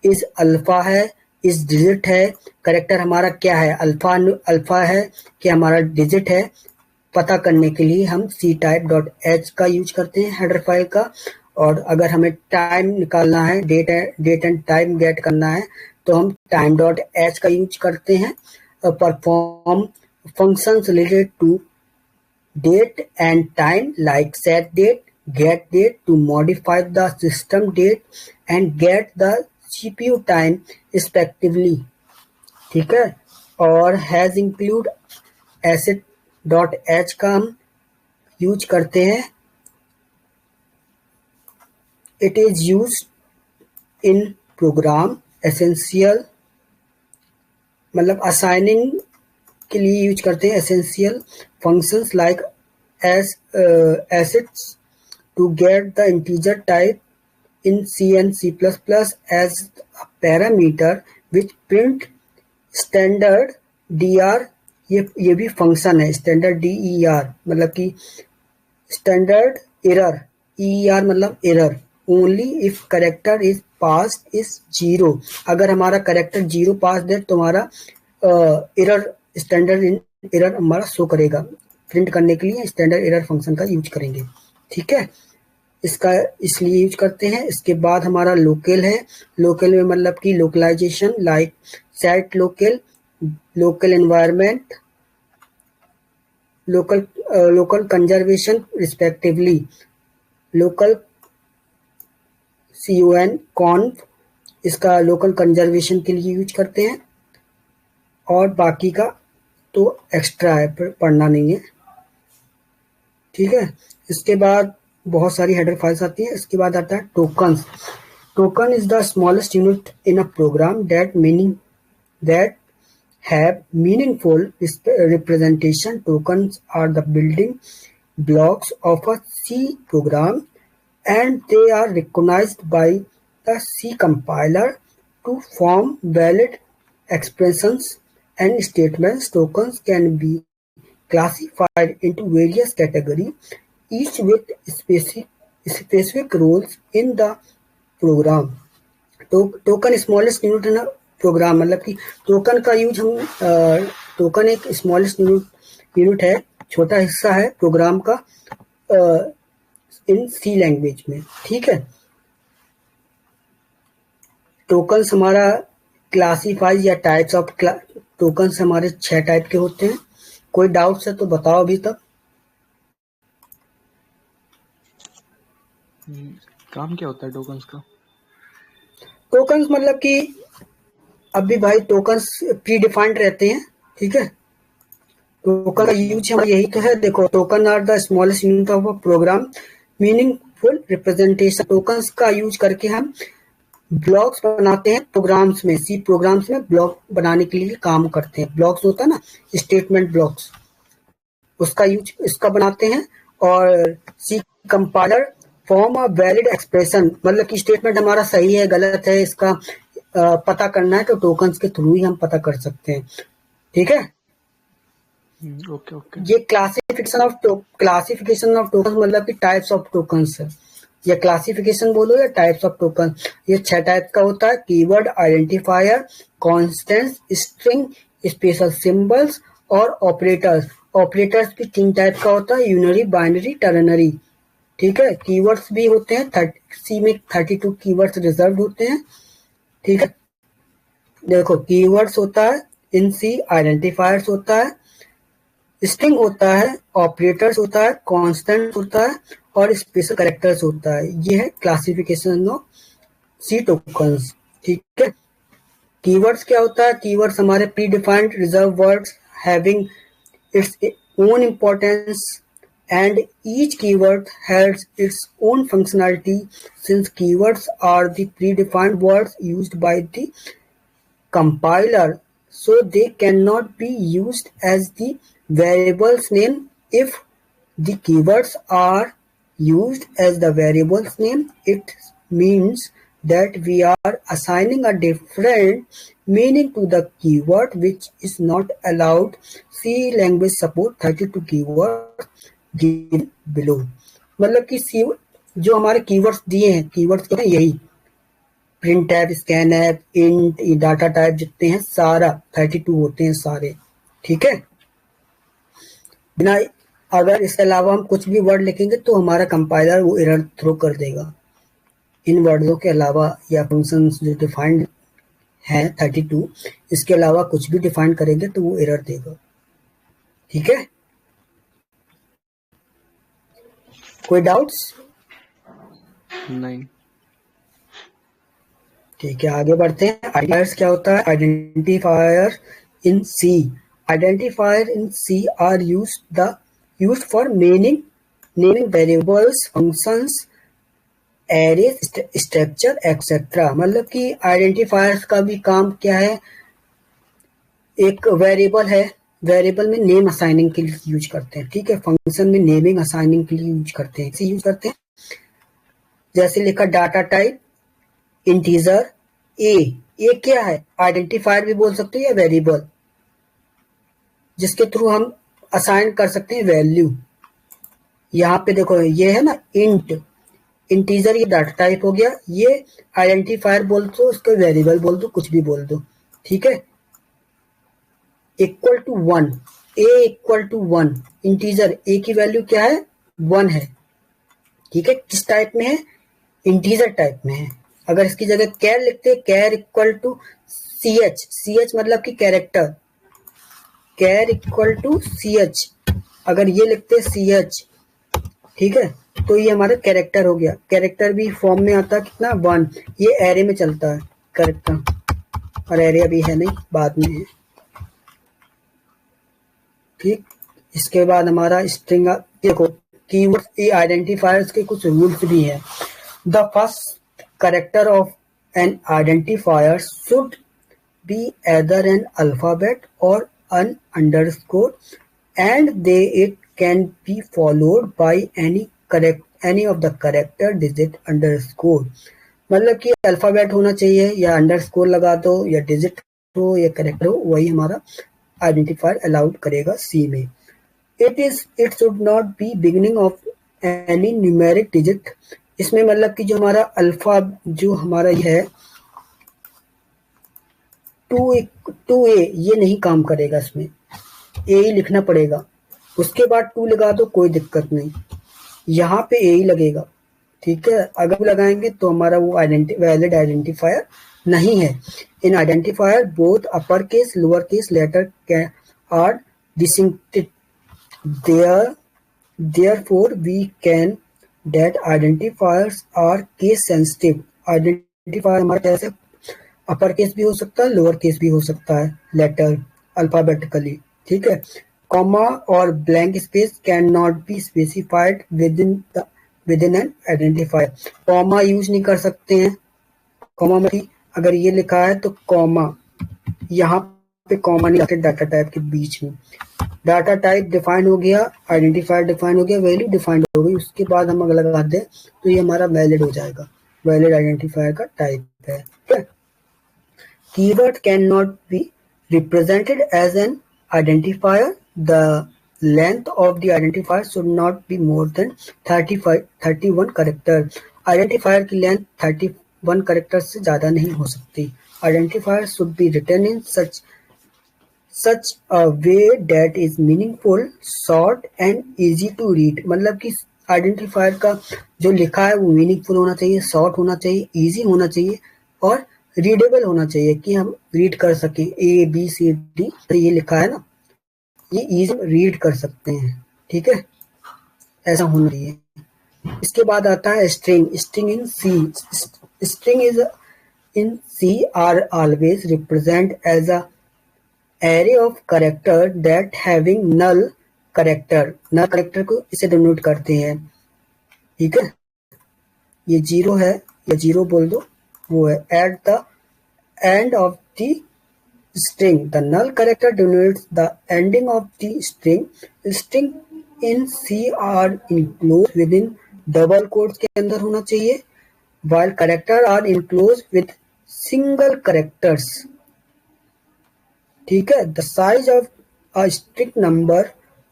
is alpha है, इस डिजिट है, करेक्टर हमारा क्या है, अल्फा है कि हमारा डिजिट है, पता करने के लिए हम सी टाइप डॉट एच का यूज करते हैं हेडर फाइल का। और अगर हमें टाइम निकालना है, डेट एंड टाइम गेट करना है, तो हम टाइम डॉट एच का यूज करते हैं। Perform functions related to date and time like set date, get date to modify the system date and get the CPU time respectively. ठीक है। और hash include assert dot h का हम यूज करते हैं। It is use in program essential, मतलब असाइनिंग के लिए यूज करते हैं। Essential functions like asserts to get the integer type in C and C++ as a parameter which print standard DR, ये भी फंक्शन है, स्टैंडर्ड DER मतलब कि स्टैंडर्ड एरर, ER मतलब error, only if character is passed is 0। अगर हमारा करेक्टर 0 पास दे तो हमारा एरर, स्टैंडर्ड एरर हमारा शो करेगा। प्रिंट करने के लिए स्टैंडर्ड एरर फंक्शन का यूज करेंगे। ठीक है। इसका इसलिए यूज करते हैं। इसके बाद हमारा लोकल है। लोकल में मतलब कि localization like set locale, locale environment, locale conservation respectively, locale conf इसका लोकल कंजर्वेशन के लिए यूज करते हैं। और बाकी का तो एक्स्ट्रा है, पढ़ना नहीं है। ठीक है। इसके बाद बहुत सारी हेडर फाइल्स आती है। इसके बाद आता है tokens. Token is the smallest unit in a program that have meaningful representation. Tokens are the building blocks of a C program and they are recognized by the C compiler to form valid expressions and statements. Tokens can be classified into various categories, each with specific roles in the program. Token smallest unit है ना प्रोग्राम, मतलब कि टोकन का यूज हम टोकन एक स्मॉलेस्ट यूनिट है, छोटा हिस्सा है प्रोग्राम का इन सी लैंग्वेज में। ठीक है। टोकन्स हमारा क्लासीफाइज या टाइप्स ऑफ टोकन्स हमारे 6 टाइप के होते हैं। कोई डाउट्स है तो बताओ अभी तक।
काम क्या होता है टोकन्स का?
टोकन्स मतलब कि अभी भाई टोकन्स प्री डिफाइंड रहते हैं। ठीक है। टोकन का यूज हमारा यही तो है। देखो, token are the smallest unit of a program meaningful representation. Tokens का यूज करके हम ब्लॉक्स बनाते हैं प्रोग्राम्स में, सी प्रोग्राम्स में ब्लॉक बनाने के लिए काम करते हैं। ब्लॉक्स होता है ना, स्टेटमेंट ब्लॉक्स, उसका यूज इसका बनाते हैं। और C compiler form a valid expression, मतलब कि स्टेटमेंट हमारा सही है गलत है इसका पता करना है तो टोकन्स के थ्रू ही हम पता कर सकते हैं। ठीक है,
ओके ओके।
ये क्लासिफिकेशन ऑफ टोकन मतलब कि टाइप्स ऑफ टोकन्स है, या क्लासिफिकेशन बोलो या टाइप्स ऑफ टोकन। ये 6 टाइप का होता है: keyword, identifier, constants, string, special symbols और ऑपरेटर्स। ऑपरेटर्स भी 3 टाइप का होता है: यूनरी, बाइनरी, टर्नरी। ठीक है, कीवर्ड्स भी होते हैं, सी में 32 कीवर्ड्स रिजर्व होते हैं। ठीक है, देखो कीवर्ड्स होता है इन सी, आइडेंटिफायर्स होता है, स्ट्रिंग होता है, ऑपरेटर्स होता है, कांस्टेंट होता है और स्पेशल कैरेक्टर्स होता है। ये है क्लासिफिकेशन ऑफ सी टोकन्स। ठीक है, कीवर्ड्स क्या होता है? कीवर्ड्स हमारे pre defined reserve words having its own importance, and each keyword has its own functionality. Since keywords are the predefined words used by the compiler, so they cannot be used as the variable's name. If the keywords are used as the variable's name, it means that we are assigning a different meaning to the keyword, which is not allowed. C language support 32 keywords given below। मतलब कि सी जो हमारे कीवर्ड्स दिए हैं, कीवर्ड्स क्या है? यही print F, scan app, int, data type जितने हैं सारा 32 होते हैं सारे। ठीक है, बिना अगर इसके अलावा हम कुछ भी वर्ड लिखेंगे तो हमारा कंपाइलर वो एरर थ्रो कर देगा। इन वर्डों के अलावा या फंक्शंस जो डिफाइंड हैं 32, इसके अलावा कुछ भी डिफाइन करेंगे तो वो एरर देगा। ठीक है, कोई डाउट्स?
नहीं।
ठीक है, आगे बढ़ते हैं। आइडेंटिफायर्स क्या होता है? Identifier in C, identifier in C are used for naming variables, functions, arrays, structure etcetera. मतलब कि आइडेंटिफायर्स का भी काम क्या है? एक वेरिएबल है, वेरिएबल में नेम असाइनिंग के लिए यूज करते हैं। ठीक है, फंक्शन में नेमिंग असाइनिंग के लिए यूज करते हैं। इसे यूज करते हैं जैसे लिखा डाटा टाइप इंटीजर ए क्या है? आइडेंटिफायर भी बोल सकते हैं या वेरिएबल, जिसके थ्रू हम असाइन कर सकते हैं वैल्यू। यहाँ पे देखो ये है ना इंटीजर, ये डाटा टाइप हो गया। ये आइडेंटिफायर बोल दो, उसको वेरिएबल बोल दो, कुछ भी बोल दो। ठीक है, equal to 1, a equal to 1, integer a की वैल्यू क्या है? 1 है। ठीक है, किस टाइप में है? इंटीजर टाइप में है। अगर इसकी जगह कैर लिखते, कैर इक्वल टू ch मतलब कि character, char equal to ch, अगर ये लिखते ch, ठीक है, तो ये हमारा कैरेक्टर हो गया। कैरेक्टर भी फॉर्म में आता है कितना? 1। ये एरे में चलता है कैरेक्टर, और एरे अभी है नहीं, बाद में है। ठीक, इसके बाद हमारा स्ट्रिंग। देखो कीवर्ड ये आइडेंटिफायर्स के कुछ रूल्स भी हैं। The first character of N identifier should be either an alphabet or an underscore, and it can be followed by any of the character digit underscore। मतलब कि अल्फाबेट होना चाहिए या अंडरस्कोर लगा दो या डिजिट हो या कैरेक्टर हो, वही हमारा आइडेंटिफायर अलाउड करेगा सी में। It should not be beginning of any numeric digit. इसमें मतलब कि जो हमारा अल्फा जो हमारा है 2A, ये नहीं काम करेगा। इसमें ए ही लिखना पड़ेगा, उसके बाद 2 लगा दो, कोई दिक्कत नहीं, यहाँ पे ए ही लगेगा। ठीक है, अगर लगाएंगे तो हमारा वो वैलिड आइडेंटिफायर नहीं है। In identifier both upper case lower case letter are distinct, therefore we can that identifiers are case sensitive। Identifier हमारा कैसे अपर केस भी हो सकता है, लोअर केस भी हो सकता है, लेटर अल्फाबेटिकली। ठीक है, कॉमा और blank space can not be specified with in an identifier. Comma use नहीं कर सकते हैं कॉमा में अगर ये लिखा है तो कॉमा, यहाँ पे कॉमा नहीं आते डाटा टाइप के बीच में। डाटा टाइप डिफाइन हो गया, आइडेंटिफायर डिफाइन हो गया, वैल्यू डिफाइंड हो गई, उसके बाद हम अगर लगा दें तो ये हमारा वैलिड हो जाएगा, वैलिड आइडेंटिफायर का टाइप है। ठीक है, keyword can not be represented as an identifier. The length of the identifier should not be more than 31 character. Identifier की लेंथ 31 character से ज़्यादा नहीं हो सकती। Identifier should be written in such a way that is meaningful, short and easy to read. मतलब कि आइडेंटिफायर का जो लिखा है वो मीनिंगफुल होना चाहिए, शॉर्ट होना चाहिए, इजी होना चाहिए और रीडेबल होना चाहिए कि हम रीड कर सके। ए बी सी डी तो ये लिखा है ना, ये इजी रीड कर सकते हैं। ठीक है, ऐसा होना चाहिए। इसके बाद आता है string. String in C, string is in C are always represent as a array of character that having null character. Null character को इसे डिनोट करते हैं। ठीक है, ये जीरो है या जीरो बोल दो, वो है at the end of the string. The null character denotes the ending of the string. String in C are enclosed within double quotes के अंदर होना चाहिए, while characters are enclosed with single characters. ठीक है, the size of a string number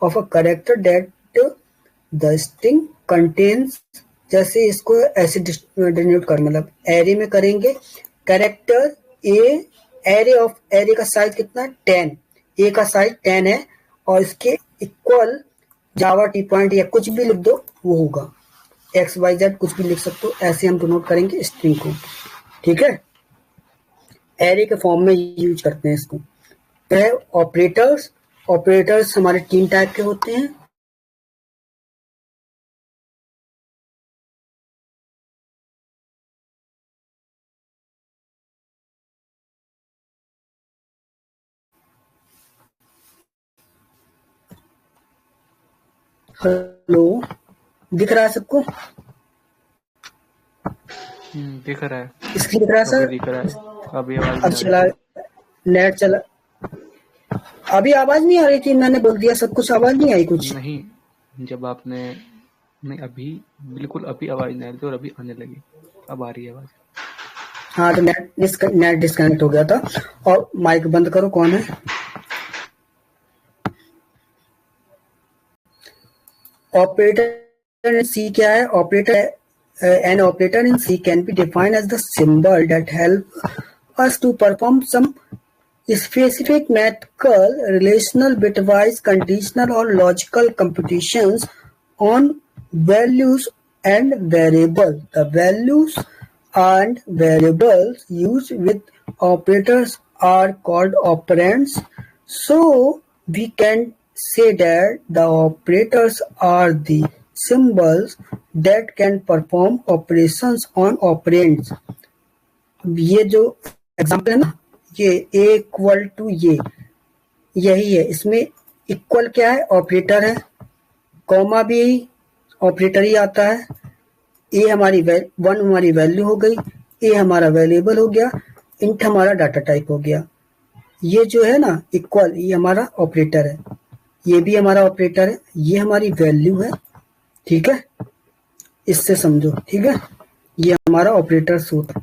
of a character that the string contains। जैसे इसको ऐसे डिनोट कर, मतलब एरे में करेंगे कैरेक्टर ए, एरे का साइज कितना है 10, ए का साइज 10 है और इसके इक्वल जावा टी पॉइंट या कुछ भी लिख दो वो होगा, एक्स वाई जेड कुछ भी लिख सकते हो। ऐसे हम डिनोट करेंगे स्ट्रिंग को। ठीक है, एरे के फॉर्म में यूज करते हैं इसको। तो ऑपरेटर्स, ऑपरेटर्स हमारे 3 टाइप के होते हैं। हेलो, दिख रहा है सबको?
दिख रहा है,
स्क्रीन दिख रहा है सर?
दिख रहा है। अभी आवाज
अब चला, नेट चला, अभी आवाज नहीं आ रही थी, मैंने बोल दिया सब कुछ, आवाज नहीं आई कुछ?
नहीं, जब आपने नहीं, अभी बिल्कुल अभी आवाज नहीं आ रही थी और अभी आने लगी, अब आ रही है आवाज।
हाँ, तो नेट डिस्कनेक्ट हो गया था। और माइक बंद करो, कौन है? ऑपरेटर इन सी क्या है? Operator, an operator in C can be defined as the symbol that help us to perform some specific mathematical, relational, bitwise, conditional or logical computations on values and variables. The values and variables used with operators are called operands. So we can say that the operators are the symbols that can perform operations on operands. ये जो एग्जाम्पल है ना, ये ए इक्वल टू ये, यही है। इसमें इक्वल क्या है? ऑपरेटर है, कॉमा भी ऑपरेटर ही आता है। ए हमारी वन हमारी वैल्यू हो गई, ए हमारा वेरिएबल हो गया, इंट हमारा डाटा टाइप हो गया। ये जो है ना इक्वल, ये हमारा ऑपरेटर है, ये भी हमारा ऑपरेटर है, ये हमारी वैल्यू है। ठीक है, इससे समझो। ठीक है, ये हमारा ऑपरेटर्स होता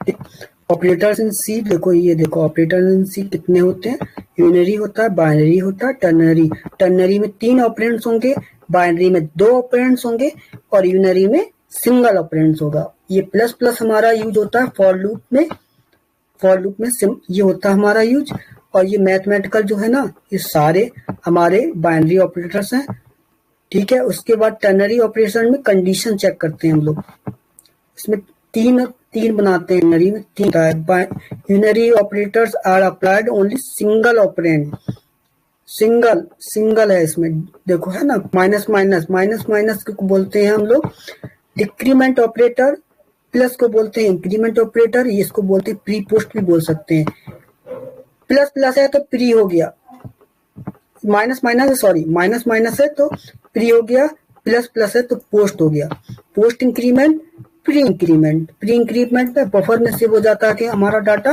है। ऑपरेटर्स इन सी देखो, ये देखो ऑपरेटर्स इन सी कितने होते हैं? यूनरी होता है, बाइनरी होता है, टर्नरी। टर्नरी में 3 ऑपरेंड्स होंगे, बाइनरी में 2 ऑपरेंड्स होंगे और यूनरी में सिंगल ऑपरेंड्स होगा। ये प्लस प्लस हमारा यूज होता है फॉर लूप में, फॉर लूप में ये होता है हमारा यूज। और ये मैथमेटिकल जो है ना, ये सारे हमारे बाइनरी ऑपरेटर्स हैं। ठीक है, उसके बाद टर्नरी ऑपरेशन में कंडीशन चेक करते हैं हम लोग, इसमें तीन बनाते हैं। यूनरी में 3 टाइप। Unary operators are applied only single operand, single है इसमें, देखो है ना, माइनस माइनस को बोलते हैं हम लोग डिक्रीमेंट ऑपरेटर, प्लस को बोलते हैं इंक्रीमेंट ऑपरेटर, इसको बोलते हैं प्री पोस्ट भी बोल सकते हैं। प्लस प्लस है तो प्री हो गया, माइनस माइनस है तो प्री हो गया, प्लस प्लस है तो पोस्ट हो गया। पोस्ट इंक्रीमेंट प्री इंक्रीमेंट में बफर में सेव हो जाता है कि हमारा डाटा,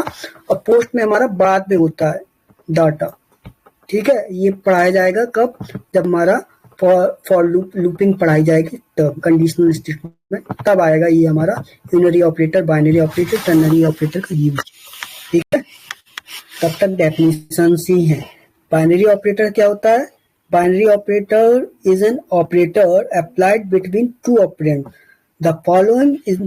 और पोस्ट में हमारा बाद में होता है डाटा। ठीक है, ये पढ़ाया जाएगा कब, जब हमारा फॉर लूपिंग पढ़ाई जाएगी तब, कंडीशनल स्टेटमेंट तब आएगा ये हमारा unary operator, binary operator, ternary operator का यूज। ठीक है, तब तक डेफिनेशन ही है। बाइनरी ऑपरेटर क्या होता है? Binary operator is an operator applied between two operand. The following is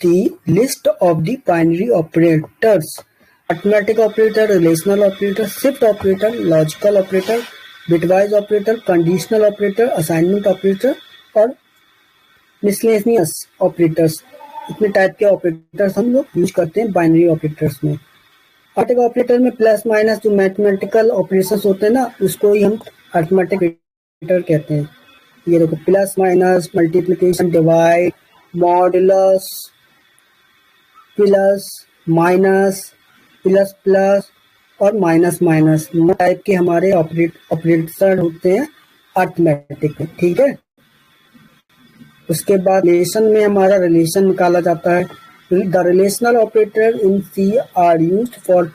the list of the binary operators: arithmetic operator, relational operator, shift operator, logical operator, bitwise operator, conditional operator, assignment operator और miscellaneous operators। इतने टाइप के ऑपरेटर्स हम लोग यूज करते हैं बाइनरी ऑपरेटर्स में। अरिथमेटिक ऑपरेटर में प्लस माइनस जो मैथमेटिकल ऑपरेशंस होते हैं ना, उसको ही हम अरिथमेटिक ऑपरेटर कहते हैं। ये देखो, plus minus, multiplication, divide, modulus, plus minus, plus plus और माइनस माइनस टाइप के हमारे ऑपरेटर होते हैं अरिथमेटिक में। ठीक है, उसके बाद रिलेशन में हमारा रिलेशन निकाला जाता है। The relational operator in C are used for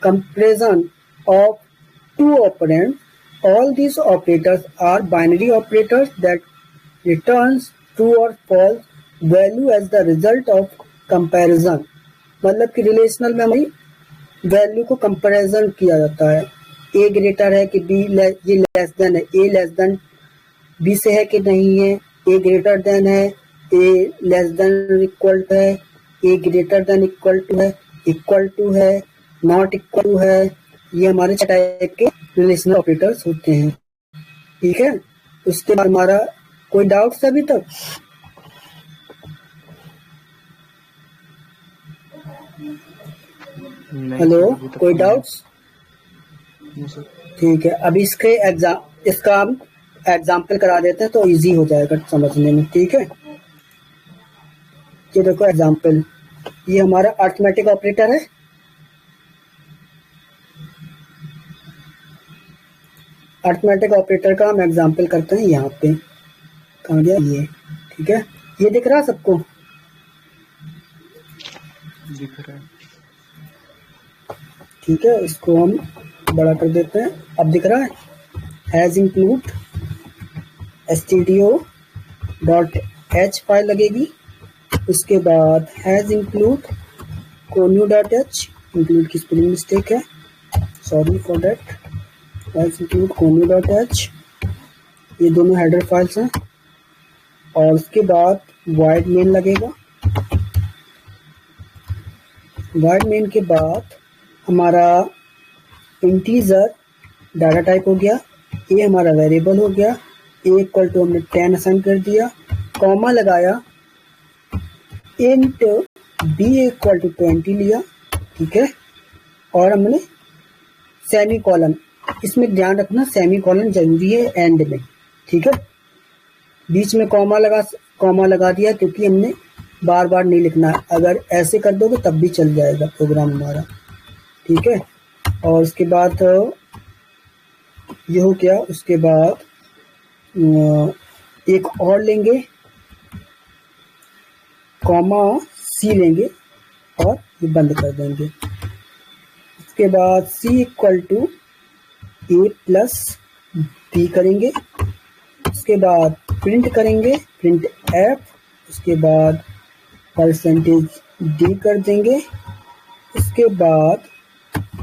comparison of two operand. All these operators are binary operators that returns true और false value as the result of comparison. मतलब कि रिलेशनल में हमें वैल्यू को कंपैरिजन किया जाता है। ए ग्रेटर है कि बी, ये लेस देन है, ए लेस देन बी से है कि नहीं है, ए ग्रेटर देन है, ए लेस देन इक्वल है, ए ग्रेटर देन इक्वल टू है, नॉट इक्वल टू है। ये हमारे टाइप के रिलेशनल ऑपरेटर्स होते हैं। ठीक है, उसके बाद हमारा कोई डाउट्स अभी तक? हेलो, कोई डाउट्स? ठीक है, अभी इसका हम एग्जाम्पल करा देते हैं तो इजी हो जाएगा समझने में। ठीक है, ये देखो एग्जाम्पल, ये हमारा अरिथमेटिक ऑपरेटर है। अरिथमेटिक ऑपरेटर का हम एग्जाम्पल करते हैं यहाँ पे। कहाँ गया ये? ठीक है, ये दिख रहा है सबको?
दिख रहा है।
ठीक है, इसको हम बड़ा कर देते हैं। अब दिख रहा है, हैज इंक्लूड stdio.h फाइल लगेगी। उसके बाद हैज इंक्लूड conio.h, इंक्लूड की स्पेलिंग मिस्टेक है, sorry for that. Has include conio.h, ये दोनों हेडर फाइल्स हैं। और उसके बाद void main लगेगा। void main के बाद हमारा इंटीजर डाटा टाइप हो गया, ए हमारा वेरिएबल हो गया, ए इक्वल टू हमने 10 असाइन कर दिया, कॉमा लगाया, इंट बी इक्वल टू 20 लिया। ठीक है, और हमने सेमी कॉलन, इसमें ध्यान रखना सेमी कॉलन जरूरी है एंड में। ठीक है, बीच में कॉमा लगा दिया क्योंकि हमने बार बार नहीं लिखना है। अगर ऐसे कर दोगे तब भी चल जाएगा प्रोग्राम हमारा। ठीक है, और उसके बाद ये हो गया। उसके बाद एक और लेंगे, कॉमा सी लेंगे और ये बंद कर देंगे। उसके बाद c equal to a plus b करेंगे। उसके बाद प्रिंट करेंगे, प्रिंट एफ। उसके बाद परसेंटेज डी कर देंगे। उसके बाद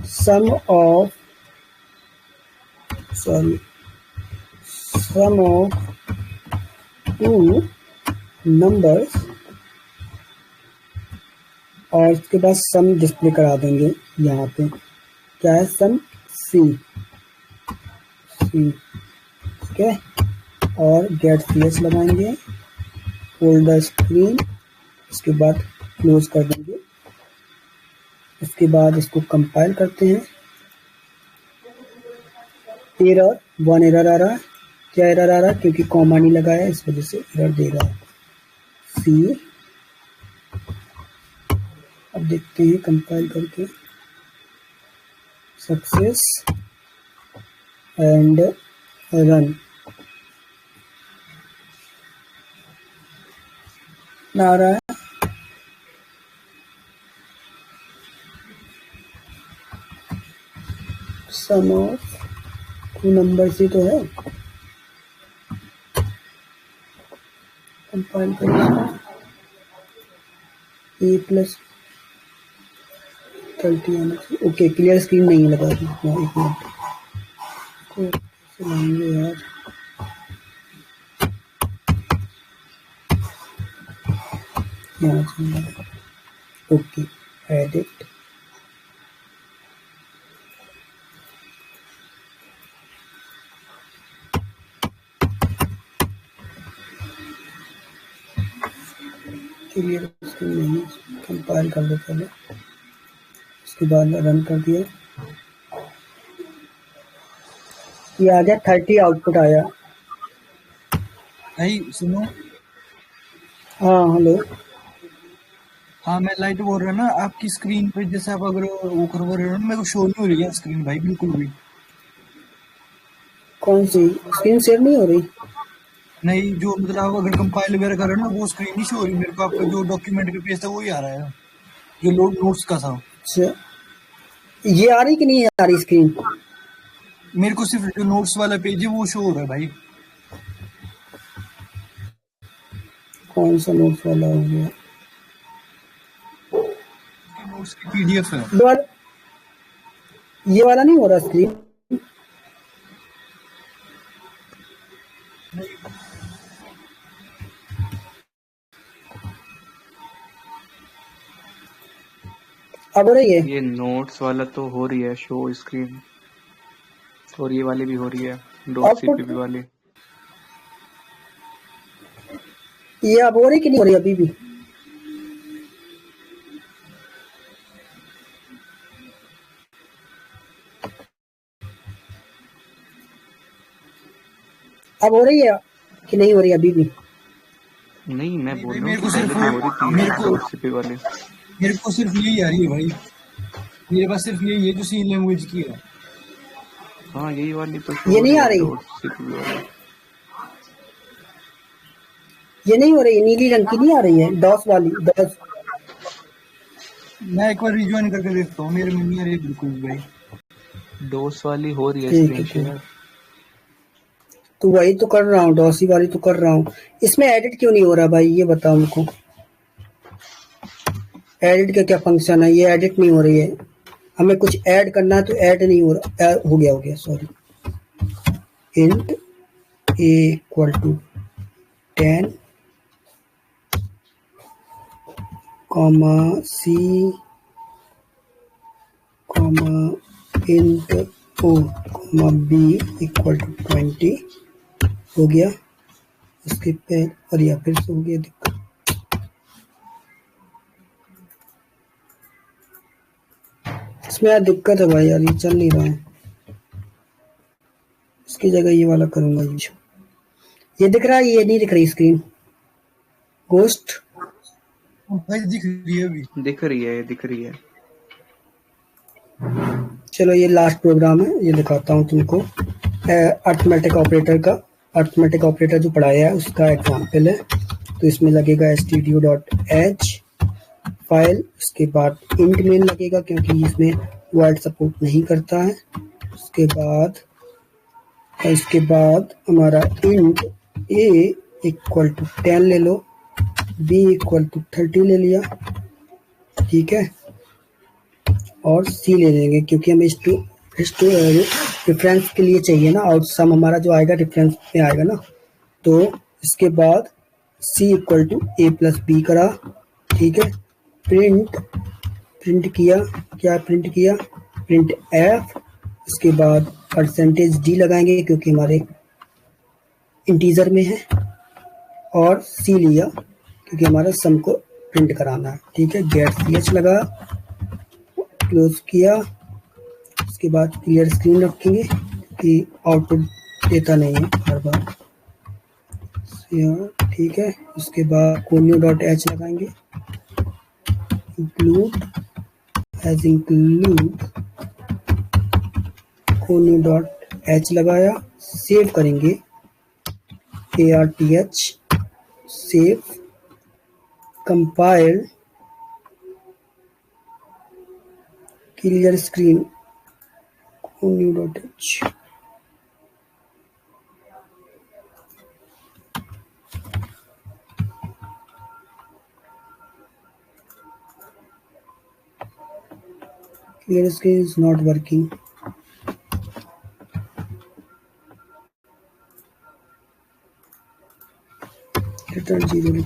सम ऑफ टू नंबर्स, और उसके बाद सम डिस्प्ले करा देंगे। यहाँ पे क्या है, सम सी। ठीक है, और गेट ch लगाएंगे, फोल्डर स्क्रीन। उसके बाद क्लोज कर देंगे। उसके बाद इसको कंपाइल करते हैं। एरर, 1 एरर आ रहा है। क्या एरर आ रहा है? क्योंकि कॉमा नहीं लगाया, इस वजह से एरर दे रहा है। सी, अब देखते हैं कंपाइल करके, सक्सेस एंड रन। ना आ रहा है। सम ऑफ टू नंबर से तो है, कंपाइल करें ए प्लस 30 आना चाहिए। ओके, क्लियर स्क्रीन नहीं लगा दी। हाँ, एक मिनट को चलाएंगे यार। यहाँ से ओके, एडिट क्लियर स्क्रीन नहीं, कंपाइल कर लो पहले, उसके बाद रन कर दिया। ये आ गया 30 आउटपुट आया।
भाई सुनो।
हाँ हेलो।
हाँ मैं लाइट बोल रहा ना, आपकी स्क्रीन पे जैसे आप अगर वो करवा रहे हो ना, मेरे को शो नहीं हो रही है स्क्रीन भाई बिल्कुल भी।
कौन सी स्क्रीन शेयर नहीं हो रही?
नहीं, जो मतलब आप अगर कंपाइल वगैरह कर रहे हो ना, वो स्क्रीन नहीं शो हो रही मेरे को। आपका जो डॉक्यूमेंट का पेज था वही आ रहा है, जो लोग नोट्स का था।
अच्छा, ये आ रही कि नहीं आ रही स्क्रीन?
मेरे को सिर्फ जो नोट्स वाला पेज है वो शो हो रहा है भाई।
कौन सा नोट्स वाला हो गया?
नोट्स की पीडीएफ है।
ये वाला नहीं हो रहा स्क्रीन? अब हो रही है?
ये नोट्स वाला तो हो रही है शो स्क्रीन, और ये वाली भी हो रही है डॉट सीपीपी वाली।
ये अब हो रही कि नहीं हो रही अभी भी? अब हो रही है कि नहीं हो रही अभी भी?
नहीं, मैं बोल रहा
मेरे
हूँ
को सिर्फ
पहले तो हो रही थी
मेरे को
डॉट सीपीपी वाली।
मेरे को सिर्फ यही आ रही है भाई। मेरे पास सिर्फ यही है जो सी लैंग्वेज की है।
हाँ यही वाली तो शो
ये
हो
नहीं
रही
आ
है
रही?
डॉट सीपीपी वाली।
ये नहीं हो रही, नीली रंग की नहीं आ रही है, डॉस वाली डॉस।
मैं एक बार रिज्वाइन करके देखता हूँ, मेरे में नहीं आ रही बिल्कुल भी भाई।
डोस वाली हो रही है
ठीक
स्क्रीन
है ठीक,
शेयर।
तो वही तो कर रहा हूँ, डॉसी वाली तो कर रहा हूँ। इसमें एडिट क्यों नहीं हो रहा भाई, ये बताओ मुझको। एडिट का क्या फंक्शन है? ये एडिट नहीं हो रही है, हमें कुछ ऐड करना है तो ऐड नहीं हो रहा। हो गया sorry. Int a equal to 10 comma c comma int o comma b equal to 20 हो गया। उसके पे और या फिर से हो गया दिक्कत। इसमें यार दिक्कत है भाई यार, ये चल नहीं रहा है। इसकी जगह ये वाला करूंगा। ये दिख रहा है, ये नहीं दिख रही स्क्रीन गोस्ट?
भाई दिख रही है अभी।
दिख रही है, ये दिख रही है।
चलो ये लास्ट प्रोग्राम है, ये दिखाता हूँ तुमको। अर्थमेटिक ऑपरेटर का, अर्थमेटिक ऑपरेटर जो पढ़ाया है उसका एग्जाम्पल है। तो इसमें लगेगा stdio.h फाइल, उसके बाद इंट मेन लगेगा क्योंकि इसमें वर्ड सपोर्ट नहीं करता है। इसके बाद हमारा इंट a इक्वल टू 10 ले लो, b इक्वल टू 30 ले लिया, ठीक है, और c ले लेंगे क्योंकि हमें रेफरेंस के लिए चाहिए ना, और सम हमारा जो आएगा रेफरेंस में आएगा ना। तो इसके बाद c equal to a plus b करा, ठीक है। प्रिंट किया, क्या प्रिंट किया? Print f। इसके बाद परसेंटेज d लगाएंगे क्योंकि हमारे इंटीजर में है, और c लिया क्योंकि हमारा सम को प्रिंट कराना है, ठीक है। गेट ch लगा, क्लोज किया। उसके बाद क्लियर स्क्रीन रखेंगे कि आउटपुट देता नहीं है हर बार, ठीक है। उसके बाद conio.h लगाएंगे, include as include conio.h लगाया, सेव करेंगे arth save, compile clear screen new.h. Clear screen is not working. Return 0.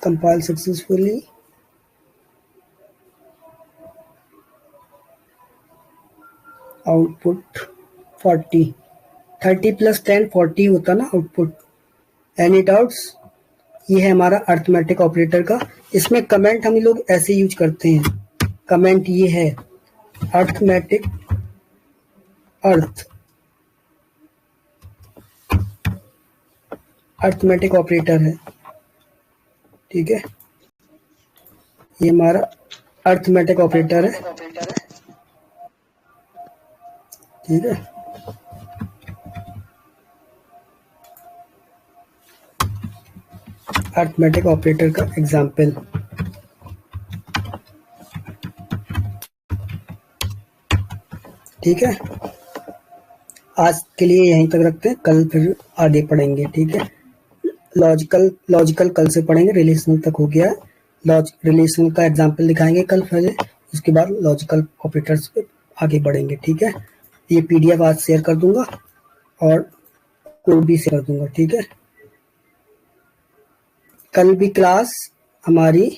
Compile successfully. Output 40. 30 plus 10 40 होता ना आउटपुट. Any doubts? ये है हमारा अर्थमेटिक ऑपरेटर का. इसमें कमेंट हम लोग ऐसे यूज करते हैं. कमेंट ये है अर्थमेटिक अर्थमेटिक ऑपरेटर है. ठीक है, ये हमारा अर्थमेटिक ऑपरेटर है. ठीक है, अर्थमेटिक ऑपरेटर का एग्जाम्पल. ठीक है, आज के लिए यहीं तक रखते हैं. कल फिर आगे पढ़ेंगे. ठीक है, लॉजिकल कल से पढ़ेंगे. रिलेशनल तक हो गया है. रिलेशनल का एग्जाम्पल दिखाएंगे कल फिर. उसके बाद लॉजिकल ऑपरेटर्स पे आगे बढ़ेंगे. ठीक है, ये पीडीएफ आज शेयर कर दूंगा और कोड भी शेयर कर दूंगा. ठीक है, कल भी क्लास हमारी